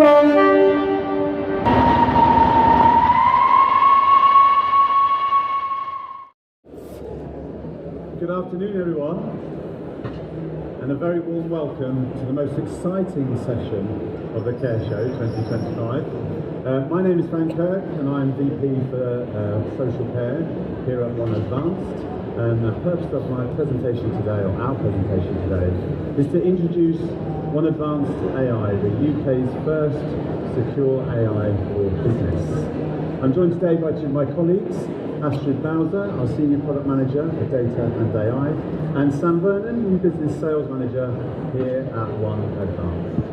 Good afternoon, everyone, and a very warm welcome to the most exciting session of the Care Show 2025. My name is Frank Kirk, and I'm VP for Social Care here at One Advanced. And the purpose of my presentation today, or our presentation today, is to introduce One Advanced AI, the UK's first secure AI for business. I'm joined today by two of my colleagues, Astrid Bowser, our Senior Product Manager for Data and AI, and Sam Vernon, New Business Sales Manager here at One Advanced.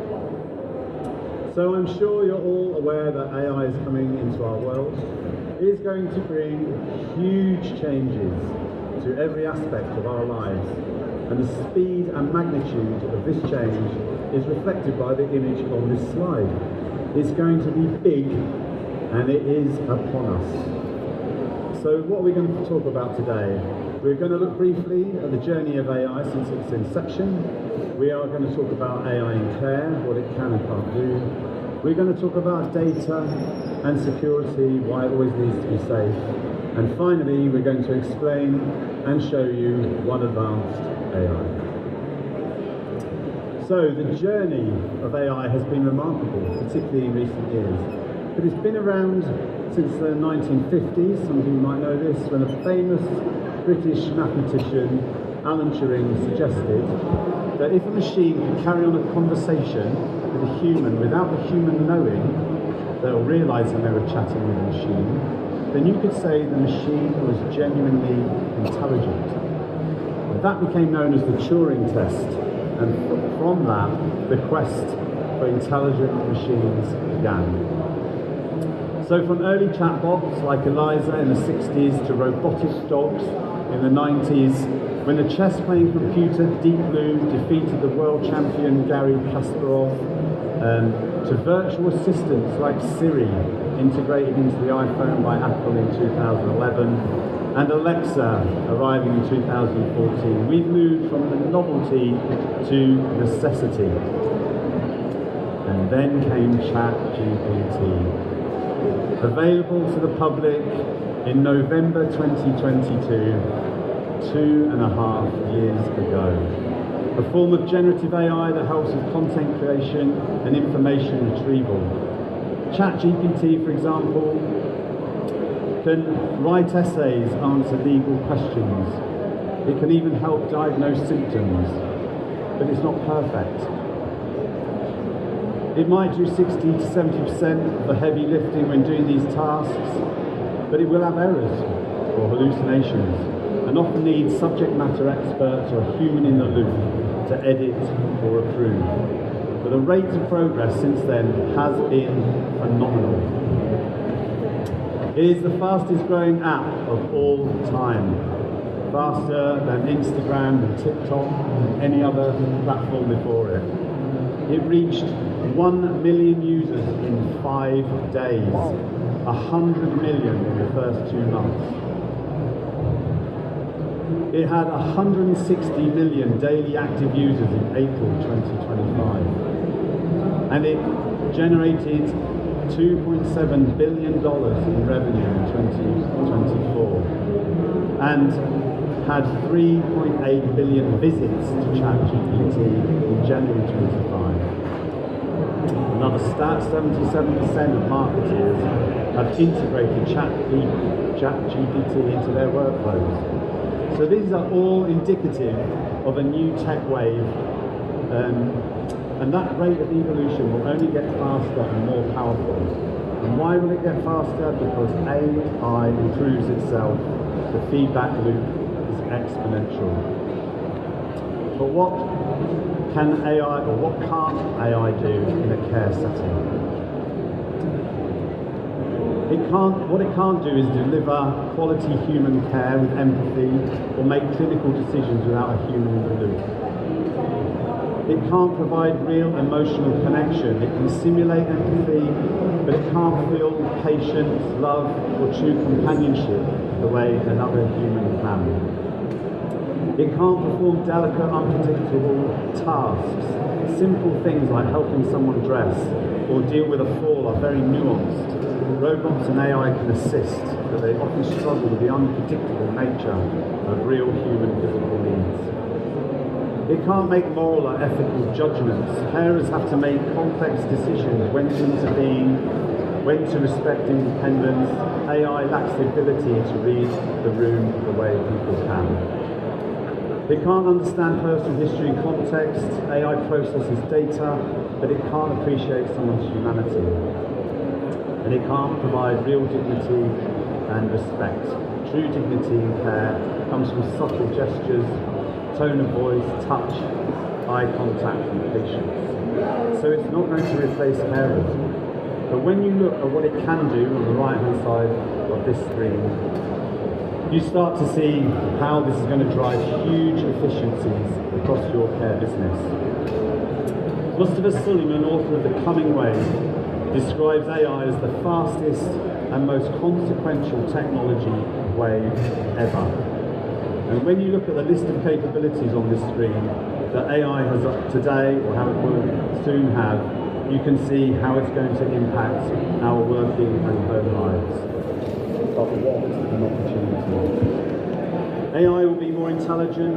So I'm sure you're all aware that AI is coming into our world. It is going to bring huge changes to every aspect of our lives, and the speed and magnitude of this change is reflected by the image on this slide. It's going to be big, and it is upon us. So what are we going to talk about today? We're going to look briefly at the journey of AI since its inception. We are going to talk about AI in care, what it can and can't do. We're going to talk about data and security, why it always needs to be safe. And finally, we're going to explain and show you One Advanced AI. So the journey of AI has been remarkable, particularly in recent years. But it's been around since the 1950s, some of you might know this, when a famous British mathematician, Alan Turing, suggested that if a machine could carry on a conversation with a human without the human knowing, they'll realise when they were chatting with a machine, then you could say the machine was genuinely intelligent. And that became known as the Turing test, and from that, the quest for intelligent machines began. So from early chatbots like Eliza in the 60s to robotic dogs in the 90s, when the chess-playing computer Deep Blue defeated the world champion Garry Kasparov, to virtual assistants like Siri integrated into the iPhone by Apple in 2011, and Alexa arriving in 2014. We've moved from the novelty to necessity. And then came ChatGPT. Available to the public in November 2022, 2.5 years ago. A form of generative AI that helps with content creation and information retrieval. ChatGPT, for example, can write essays, answer legal questions. It can even help diagnose symptoms, but it's not perfect. It might do 60 to 70% of the heavy lifting when doing these tasks, but it will have errors or hallucinations, and often needs subject matter experts or a human in the loop to edit or approve. But the rate of progress since then has been phenomenal. It is the fastest growing app of all time, faster than Instagram and TikTok and any other platform before it. It reached 1 million users in 5 days, 100 million in the first 2 months. It had 160 million daily active users in April 2025, and it generated $2.7 billion in revenue in 2024, and had 3.8 billion visits to ChatGPT in January 25. Another stat, 77% of marketers have integrated ChatGPT into their workflows. So these are all indicative of a new tech wave, and that rate of evolution will only get faster and more powerful. And why will it get faster? Because AI improves itself. The feedback loop is exponential. But what can AI, or what can't AI do in a care setting? What it can't do is deliver quality human care with empathy or make clinical decisions without a human in the loop. It can't provide real emotional connection. It can simulate empathy, but it can't feel patience, love, or true companionship the way another human can. It can't perform delicate, unpredictable tasks, simple things like helping someone dress, or deal with a fall are very nuanced. Robots and AI can assist, but they often struggle with the unpredictable nature of real human physical needs. It can't make moral or ethical judgments. Carers have to make complex decisions when to intervene, when to respect independence. AI lacks the ability to read the room the way people can. It can't understand personal history and context. AI processes data, but it can't appreciate someone's humanity. And it can't provide real dignity and respect. True dignity and care comes from subtle gestures, tone of voice, touch, eye contact and patience. So it's not going to replace carers. But when you look at what it can do on the right-hand side of this screen, you start to see how this is going to drive huge efficiencies across your care business. Mustafa Suleyman, author of The Coming Wave, describes AI as the fastest and most consequential technology wave ever. And when you look at the list of capabilities on this screen that AI has today, or how it will soon have, you can see how it's going to impact our working and home lives. But what an opportunity. AI will be more intelligent,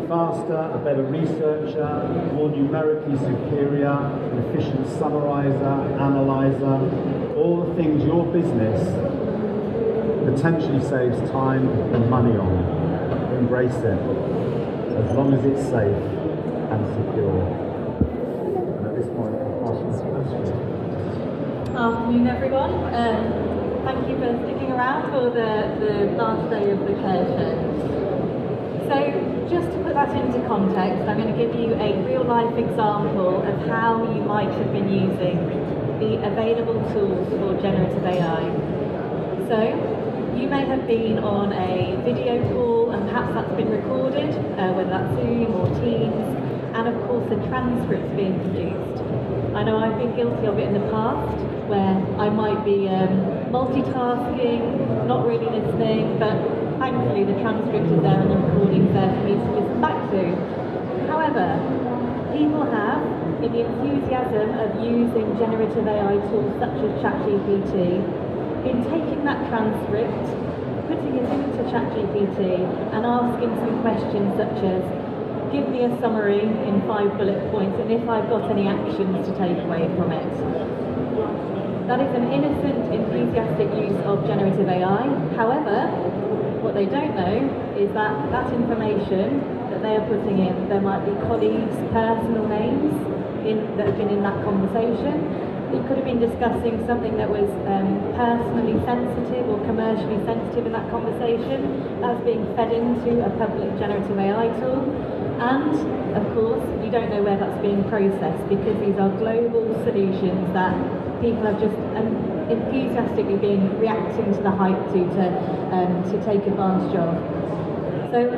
faster, a better researcher, more numerically superior, an efficient summarizer, analyzer, all the things your business potentially saves time and money on. Embrace it, as long as it's safe and secure. And at this point, I'll pass you the question. Afternoon, everyone. Thank you for sticking around for the last day of the care show. So, just to put that into context, I'm going to give you a real-life example of how you might have been using the available tools for generative AI. So, you may have been on a video call, and perhaps that's been recorded, whether that's Zoom or Teams, and of course a transcript's being produced. I know I've been guilty of it in the past, where I might be multitasking, not really listening, but thankfully the transcript is there and the recording's there for me to listen back to. However, people have, in the enthusiasm of using generative AI tools such as ChatGPT, been taking that transcript, putting it into ChatGPT and asking some questions such as, give me a summary in 5 bullet points and if I've got any actions to take away from it. That is an innocent, enthusiastic use of generative AI. However, what they don't know is that that information that they are putting in, there might be colleagues' personal names that have been in that conversation. It could have been discussing something that was personally sensitive or commercially sensitive in that conversation. That's being fed into a public generative AI tool. And, of course, you don't know where that's being processed because these are global solutions that people have just enthusiastically been reacting to the hype to take advantage of. So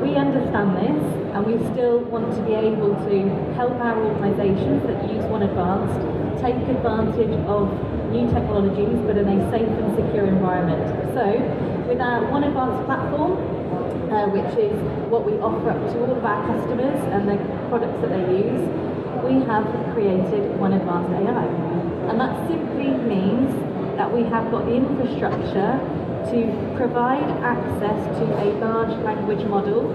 we understand this, and we still want to be able to help our organisations that use One Advanced take advantage of new technologies, but in a safe and secure environment. So with our One Advanced platform, which is what we offer up to all of our customers and the products that they use, we have created One Advanced AI. And that simply means that we have got the infrastructure to provide access to a large language model,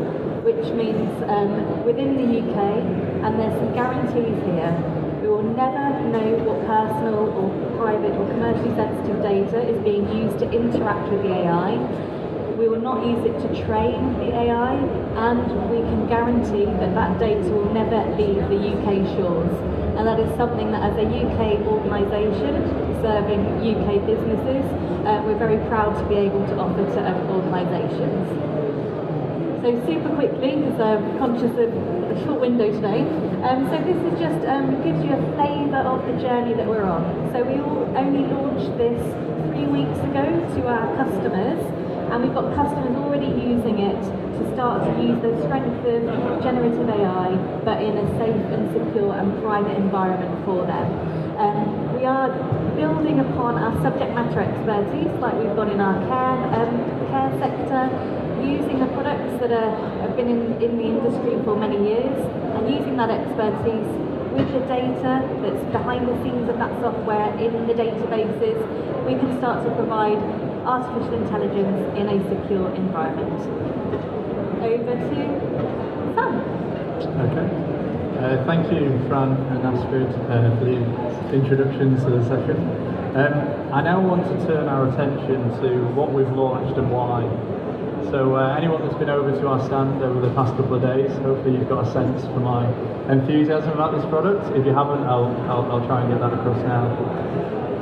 which means within the UK, and there's some guarantees here, we will never know what personal or private or commercially sensitive data is being used to interact with the AI. We will not use it to train the AI, and we can guarantee that that data will never leave the UK shores. And that is something that as a UK organisation serving UK businesses, we're very proud to be able to offer to organisations. So super quickly, because I'm conscious of a short window today, so this is just gives you a flavour of the journey that we're on. So we only launched this 3 weeks ago to our customers, and we've got customers already using it to start to use the strength of generative AI, but in a safe and secure and private environment for them. We are building upon our subject matter expertise, like we've got in our care sector, using the products that have been in the industry for many years, and using that expertise with the data that's behind the scenes of that software in the databases, we can start to provide artificial intelligence in a secure environment. Over to Sam. Okay. Thank you, Fran and Astrid, for the introductions to the session. I now want to turn our attention to what we've launched and why. So anyone that's been over to our stand over the past couple of days, hopefully you've got a sense for my enthusiasm about this product. If you haven't, I'll try and get that across now.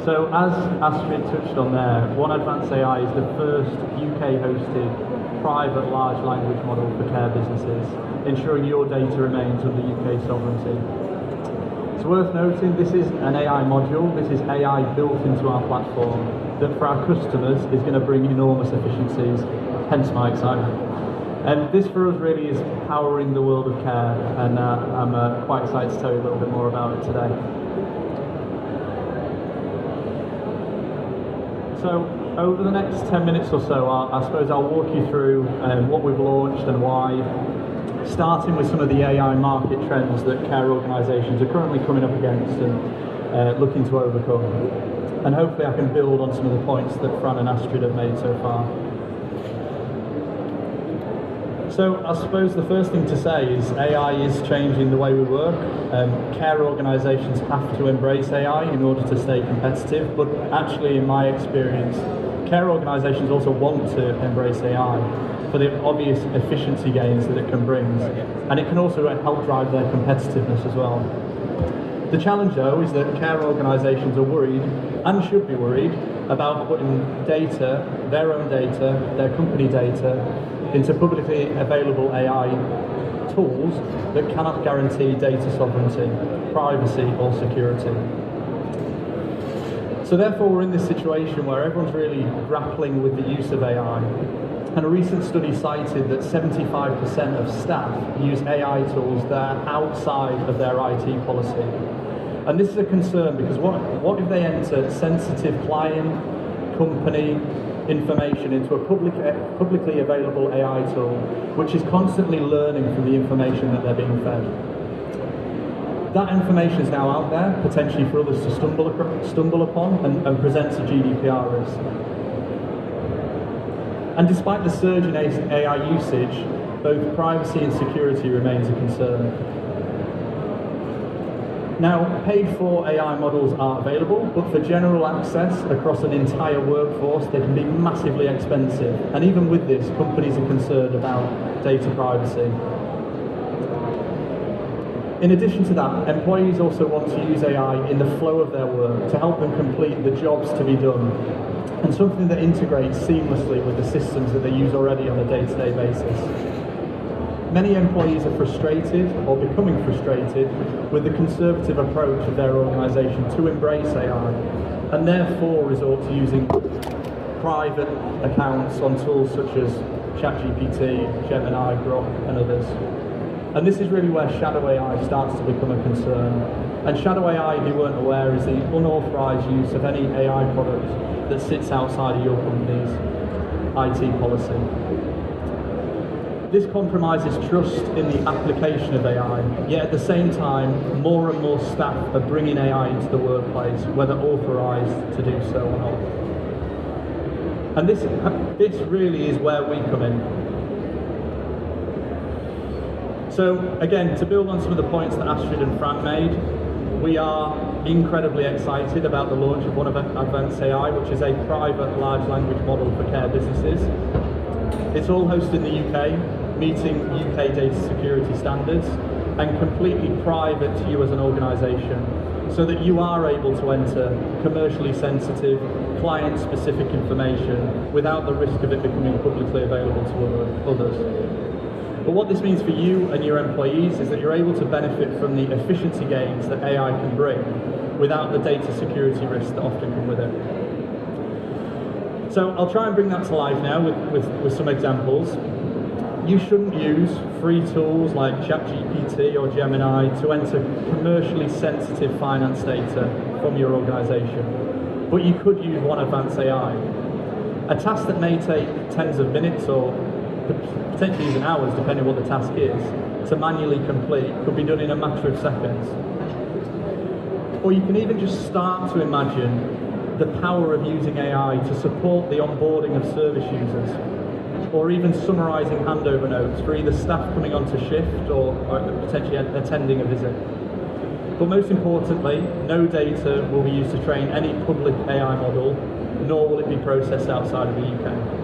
So as Astrid touched on there, One Advanced AI is the first UK-hosted private large language model for care businesses, ensuring your data remains under UK sovereignty. It's worth noting this is an AI module, this is AI built into our platform that for our customers is going to bring enormous efficiencies, hence my excitement. And this for us really is powering the world of care, and I'm quite excited to tell you a little bit more about it today. So over the next 10 minutes or so, I suppose I'll walk you through what we've launched and why, starting with some of the AI market trends that care organisations are currently coming up against and looking to overcome. And hopefully I can build on some of the points that Fran and Astrid have made so far. So I suppose the first thing to say is AI is changing the way we work. Care organisations have to embrace AI in order to stay competitive, but actually in my experience, care organisations also want to embrace AI for the obvious efficiency gains that it can bring, and it can also help drive their competitiveness as well. The challenge though is that care organisations are worried, and should be worried, about putting data, their own data, their company data, into publicly available AI tools that cannot guarantee data sovereignty, privacy or security. So therefore we're in this situation where everyone's really grappling with the use of AI. And a recent study cited that 75% of staff use AI tools that are outside of their IT policy. And this is a concern because what if they enter sensitive client, company information into a publicly available AI tool, which is constantly learning from the information that they're being fed. That information is now out there, potentially for others to stumble upon and presents a GDPR risk. And despite the surge in AI usage, both privacy and security remains a concern. Now, paid-for AI models are available, but for general access across an entire workforce, they can be massively expensive. And even with this, companies are concerned about data privacy. In addition to that, employees also want to use AI in the flow of their work to help them complete the jobs to be done, and something that integrates seamlessly with the systems that they use already on a day-to-day basis. Many employees are frustrated or becoming frustrated with the conservative approach of their organisation to embrace AI, and therefore resort to using private accounts on tools such as ChatGPT, Gemini, Grok and others. And this is really where shadow AI starts to become a concern. And shadow AI, if you weren't aware, is the unauthorised use of any AI product that sits outside of your company's IT policy. This compromises trust in the application of AI, yet at the same time, more and more staff are bringing AI into the workplace, whether authorised to do so or not. And this really is where we come in. So again, to build on some of the points that Astrid and Fran made, we are incredibly excited about the launch of One Advanced AI, which is a private large language model for care businesses. It's all hosted in the UK, meeting UK data security standards, and completely private to you as an organisation, so that you are able to enter commercially sensitive, client-specific information without the risk of it becoming publicly available to others. But what this means for you and your employees is that you're able to benefit from the efficiency gains that AI can bring without the data security risks that often come with it. So I'll try and bring that to life now with some examples. You shouldn't use free tools like ChatGPT or Gemini to enter commercially sensitive finance data from your organisation, but you could use One Advanced AI. A task that may take tens of minutes or potentially even hours, depending on what the task is, to manually complete could be done in a matter of seconds. Or you can even just start to imagine the power of using AI to support the onboarding of service users, or even summarising handover notes for either staff coming onto shift or potentially attending a visit. But most importantly, no data will be used to train any public AI model, nor will it be processed outside of the UK.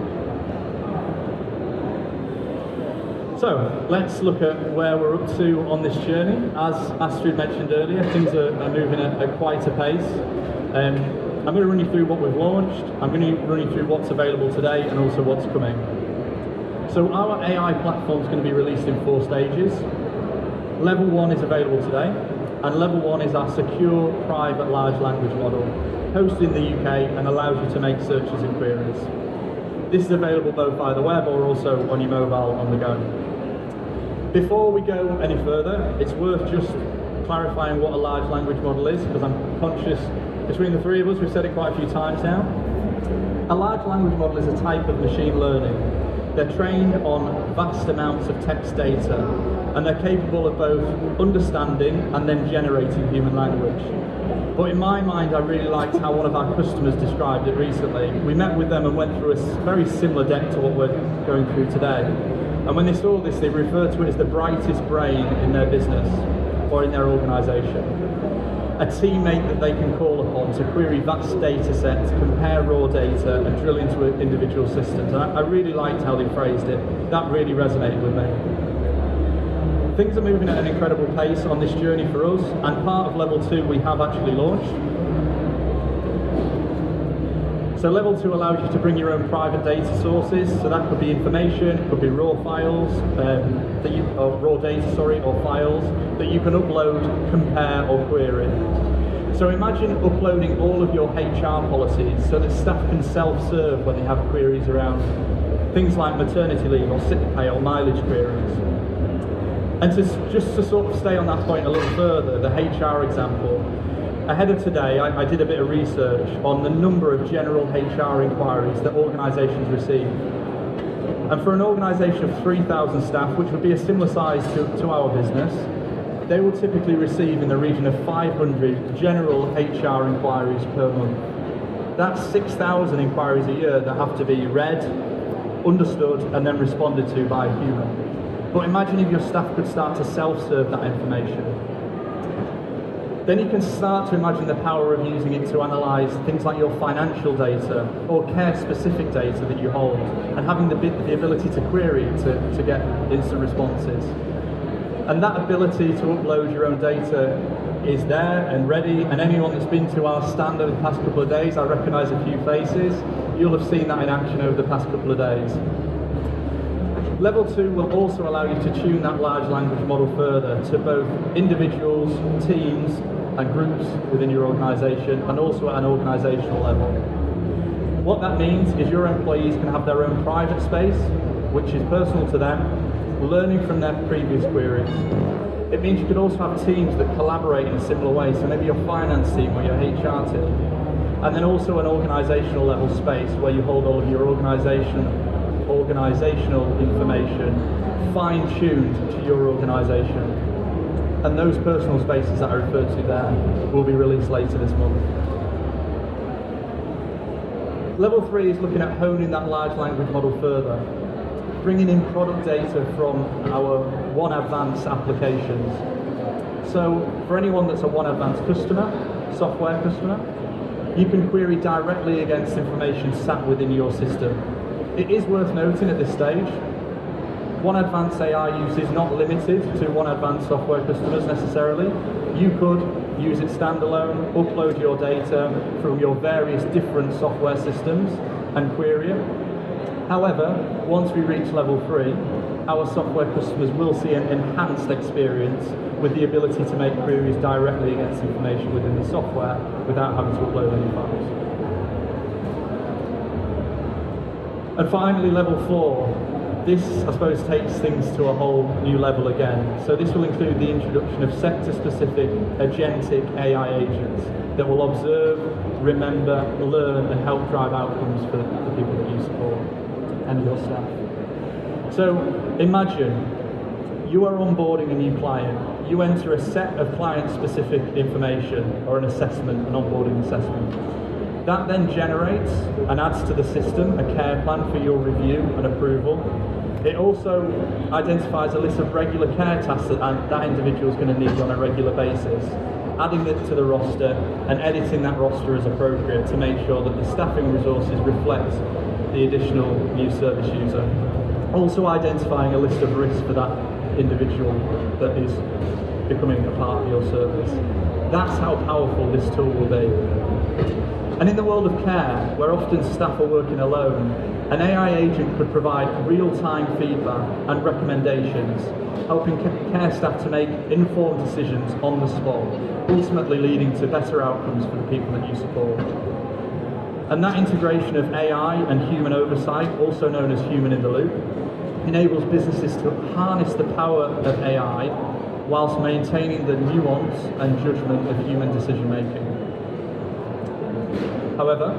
So let's look at where we're up to on this journey. As Astrid mentioned earlier, things are moving at quite a pace. I'm going to run you through what we've launched, I'm going to run you through what's available today and also what's coming. So our AI platform is going to be released in 4 stages. Level 1 is available today, and level 1 is our secure private large language model, hosted in the UK and allows you to make searches and queries. This is available both via the web or also on your mobile on the go. Before we go any further, it's worth just clarifying what a large language model is, because I'm conscious between the 3 of us, we've said it quite a few times now. A large language model is a type of machine learning. They're trained on vast amounts of text data, and they're capable of both understanding and then generating human language. But in my mind, I really liked how one of our customers described it recently. We met with them and went through a very similar deck to what we're going through today. And when they saw this, they referred to it as the brightest brain in their business or in their organisation. A teammate that they can call upon to query vast data sets, compare raw data and drill into individual systems. And I really liked how they phrased it. That really resonated with me. Things are moving at an incredible pace on this journey for us, and part of level 2 we have actually launched. So level 2 allows you to bring your own private data sources, so that could be information, it could be raw files, raw data, or files that you can upload, compare or query. So imagine uploading all of your HR policies so that staff can self-serve when they have queries around things like maternity leave or sick pay or mileage queries. And just to sort of stay on that point a little further, the HR example, ahead of today, I did a bit of research on the number of general HR inquiries that organisations receive. And for an organisation of 3,000 staff, which would be a similar size to our business, they will typically receive in the region of 500 general HR inquiries per month. That's 6,000 inquiries a year that have to be read, understood, and then responded to by a human. But imagine if your staff could start to self-serve that information. Then you can start to imagine the power of using it to analyse things like your financial data or care-specific data that you hold, and having the ability to query it to get instant responses. And that ability to upload your own data is there and ready, and anyone that's been to our stand over the past couple of days, I recognise a few faces, you'll have seen that in action over the past couple of days. Level 2 will also allow you to tune that large language model further to both individuals, teams and groups within your organisation, and also at an organisational level. What that means is your employees can have their own private space, which is personal to them, learning from their previous queries. It means you could also have teams that collaborate in a similar way, so maybe your finance team or your HR team. And then also an organisational level space where you hold all of your organisational information fine-tuned to your organisation. And those personal spaces that I referred to there will be released later this month. Level 3 is looking at honing that large language model further, bringing in product data from our One Advanced applications. So for anyone that's a One Advanced customer, software customer, you can query directly against information sat within your system. It is worth noting at this stage, One Advanced AI use is not limited to One Advanced software customers necessarily. You could use it standalone, upload your data from your various different software systems and query it. However, once we reach level 3, our software customers will see an enhanced experience with the ability to make queries directly against information within the software without having to upload any files. And finally, level 4. This, I suppose, takes things to a whole new level again. So this will include the introduction of sector-specific agentic AI agents that will observe, remember, learn, and help drive outcomes for the people that you support and your staff. So imagine you are onboarding a new client, you enter a set of client-specific information or an assessment, an onboarding assessment. That then generates and adds to the system a care plan for your review and approval. It also identifies a list of regular care tasks that individual is going to need on a regular basis, adding it to the roster and editing that roster as appropriate to make sure that the staffing resources reflect the additional new service user. Also identifying a list of risks for that individual that is becoming a part of your service. That's how powerful this tool will be. And in the world of care, where often staff are working alone, an AI agent could provide real-time feedback and recommendations, helping care staff to make informed decisions on the spot, ultimately leading to better outcomes for the people that you support. And that integration of AI and human oversight, also known as human in the loop, enables businesses to harness the power of AI whilst maintaining the nuance and judgment of human decision making. However,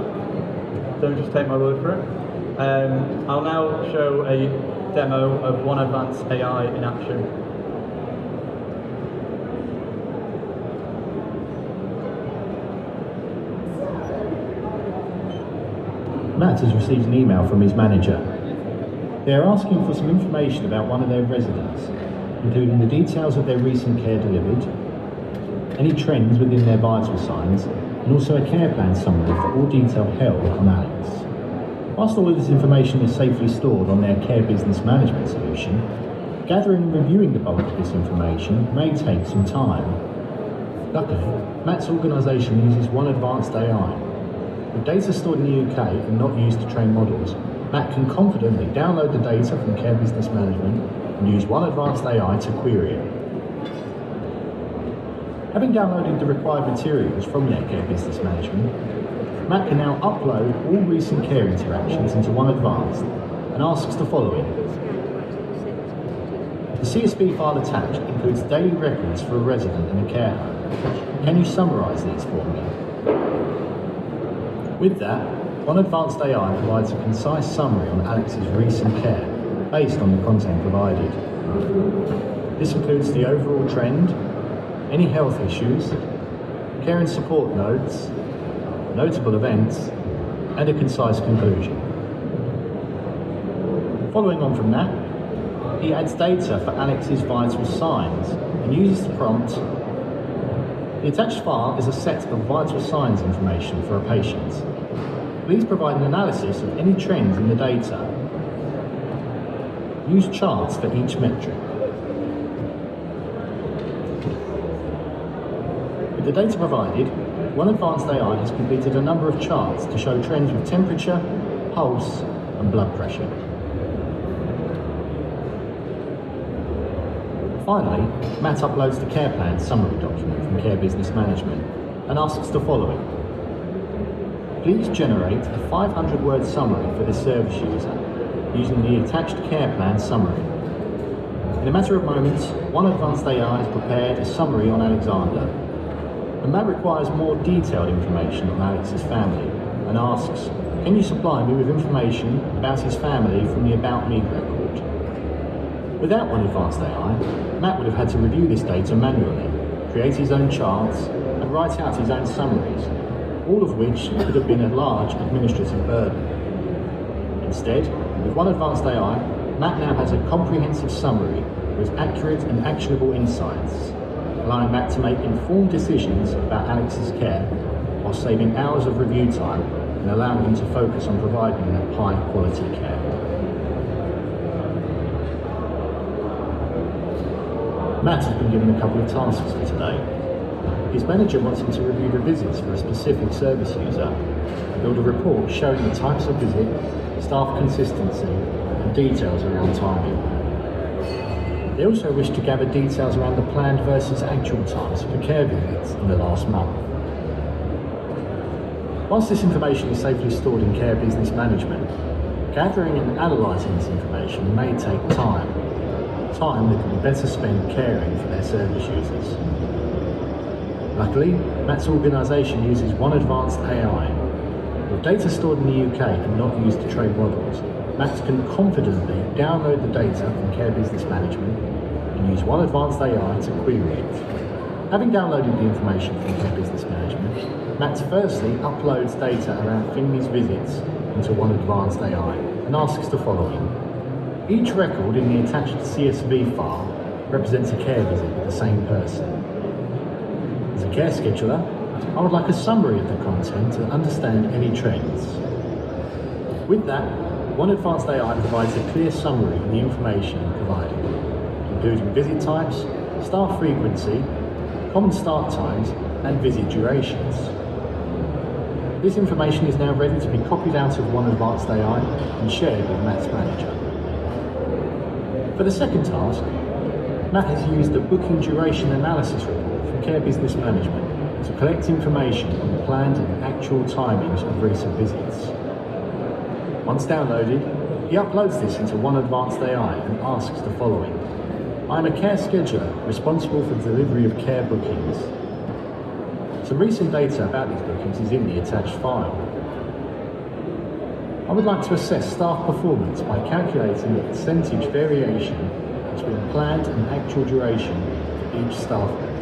don't just take my word for it. I'll now show a demo of One Advanced AI in action. Matt has received an email from his manager. They are asking for some information about one of their residents, including the details of their recent care delivered, any trends within their vital signs, and also a care plan summary for all detailed help on Alex. Whilst all of this information is safely stored on their care business management solution, gathering and reviewing the bulk of this information may take some time. Luckily, Matt's organisation uses One Advanced AI. With data stored in the UK and not used to train models, Matt can confidently download the data from Care Business Management and use One Advanced AI to query it. Having downloaded the required materials from their Care Business Management, Matt can now upload all recent care interactions into One Advanced and asks the following. The CSV file attached includes daily records for a resident in a care home. Can you summarise these for me? With that, One Advanced AI provides a concise summary on Alex's recent care based on the content provided. This includes the overall trend, any health issues, care and support notes, notable events, and a concise conclusion. Following on from that, he adds data for Alex's vital signs and uses the prompt. The attached file is a set of vital signs information for a patient. Please provide an analysis of any trends in the data. Use charts for each metric. With the data provided, One Advanced AI has completed a number of charts to show trends with temperature, pulse, and blood pressure. Finally, Matt uploads the care plan summary document from Care Business Management and asks the following. Please generate a 500-word summary for the service user using the attached care plan summary. In a matter of moments, One Advanced AI has prepared a summary on Alexander, and that requires more detailed information on Alex's family and asks, can you supply me with information about his family from the About Me record? Without One Advanced AI, Matt would have had to review this data manually, create his own charts, and write out his own summaries, all of which could have been a large administrative burden. Instead, with One Advanced AI, Matt now has a comprehensive summary with accurate and actionable insights, allowing Matt to make informed decisions about Alex's care while saving hours of review time and allowing him to focus on providing that high quality care. Matt has been given a couple of tasks for today. His manager wants him to review the visits for a specific service user and build a report showing the types of visit, staff consistency, and details around timing. They also wish to gather details around the planned versus actual times for care visits in the last month. Once this information is safely stored in Care Business Management, gathering and analysing this information may take time that can be better spent caring for their service users. Luckily, Matt's organisation uses One Advanced AI. With data stored in the UK and not used to train models, Matt can confidently download the data from Care Business Management, and use One Advanced AI to query it. Having downloaded the information from Care Business Management, Matt firstly uploads data around Finley's visits into One Advanced AI and asks the following. Each record in the attached CSV file represents a care visit with the same person. As a care scheduler, I would like a summary of the content to understand any trends. With that, One Advanced AI provides a clear summary of the information provided, including visit types, staff frequency, common start times, and visit durations. This information is now ready to be copied out of One Advanced AI and shared with Matt's manager. For the second task, Matt has used the booking duration analysis report from Care Business Management to collect information on the planned and actual timings of recent visits. Once downloaded, he uploads this into One Advanced AI and asks the following. I am a care scheduler responsible for the delivery of care bookings. Some recent data about these bookings is in the attached file. I would like to assess staff performance by calculating the percentage variation between planned and actual duration for each staff member.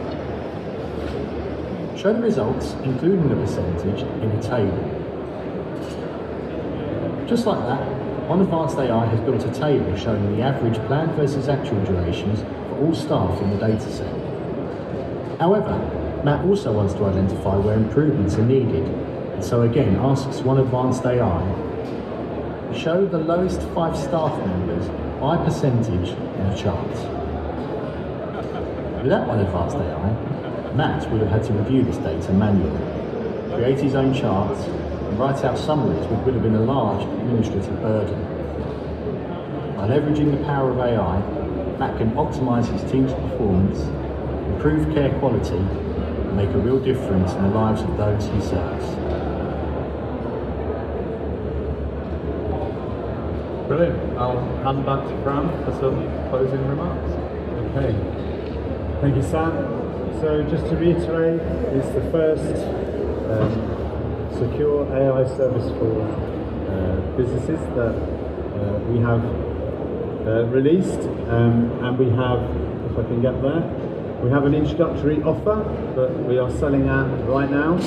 Show the results, including the percentage, in a table. Just like that, One Advanced AI has built a table showing the average planned versus actual durations for all staff in the dataset. However, Matt also wants to identify where improvements are needed, and so again asks One Advanced AI, show the lowest 5 staff members by percentage in a chart. Without One Advanced AI, Matt would have had to review this data manually, create his own charts, and write out summaries which would have been a large administrative burden. By leveraging the power of AI, Matt can optimise his team's performance, improve care quality, and make a real difference in the lives of those he serves. Brilliant. I'll hand back to Fran for some closing remarks. Okay. Thank you, Sam. So just to reiterate, it's the first secure AI service for businesses that we have released, and we have, if I can get there, we have an introductory offer that we are selling at right now.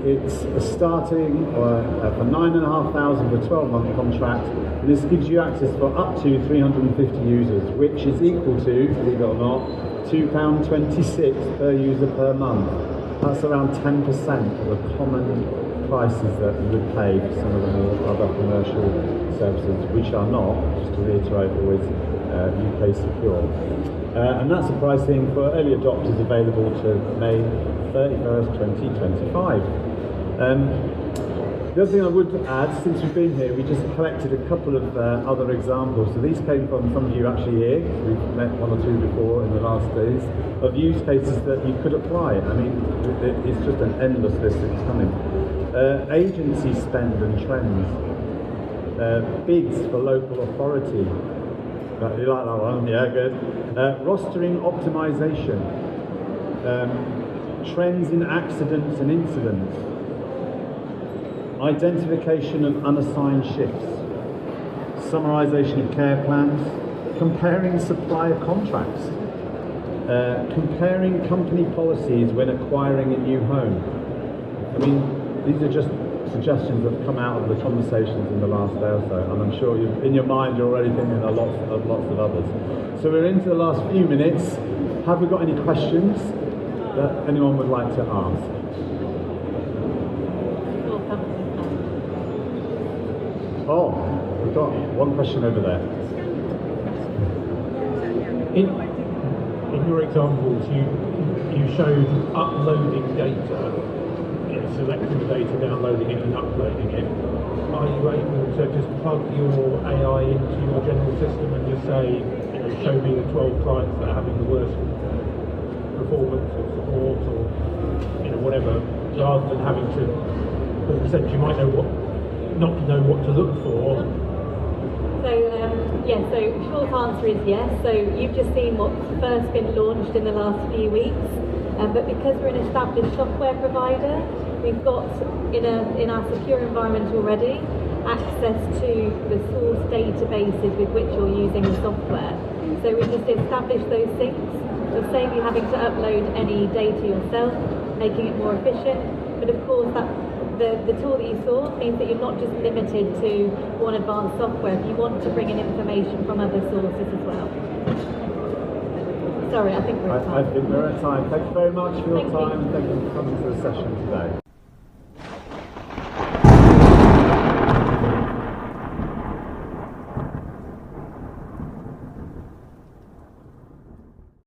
It's starting for $9,500 for a 12-month contract, and this gives you access for up to 350 users, which is equal to, believe it or not, £2.26 per user per month. That's around 10% of the common prices that you would pay for some of the more other commercial services, which are not, just to reiterate, always UK secure. And that's the pricing for early adopters available to May 31st, 2025. The other thing I would add, since we've been here, we just collected a couple of other examples. So these came from some of you actually here. We've met one or two before in the last days of use cases that you could apply. I mean, it's just an endless list that's coming. Agency spend and trends. Bids for local authority. You like that one? Yeah, good. Rostering optimization. Trends in accidents and incidents. Identification of unassigned shifts. Summarization of care plans. Comparing supplier contracts. Comparing company policies when acquiring a new home. I mean, these are just suggestions that have come out of the conversations in the last day or so, and I'm sure in your mind you're already thinking of lots of others. So we're into the last few minutes. Have we got any questions that anyone would like to ask? Oh, we've got one question over there. In your examples, you showed uploading data, selecting the data, downloading it and uploading it. Are you able to just plug your AI into your general system and just say, show me the 12 clients that are having the worst performance or support or whatever, rather than having to, essentially you might not know what to look for? So so short answer is yes. So you've just seen what's first been launched in the last few weeks, but because we're an established software provider, we've got in our secure environment already, access to the source databases with which you're using the software. So we just establish those things. It'll save you having to upload any data yourself, making it more efficient. But of course, the tool that you saw means that you're not just limited to One Advanced software. If you want to bring in information from other sources as well. Sorry, I think we're at time. I think we're at time. Thank you very much for your Thank you. time. Thank you for coming to the session today.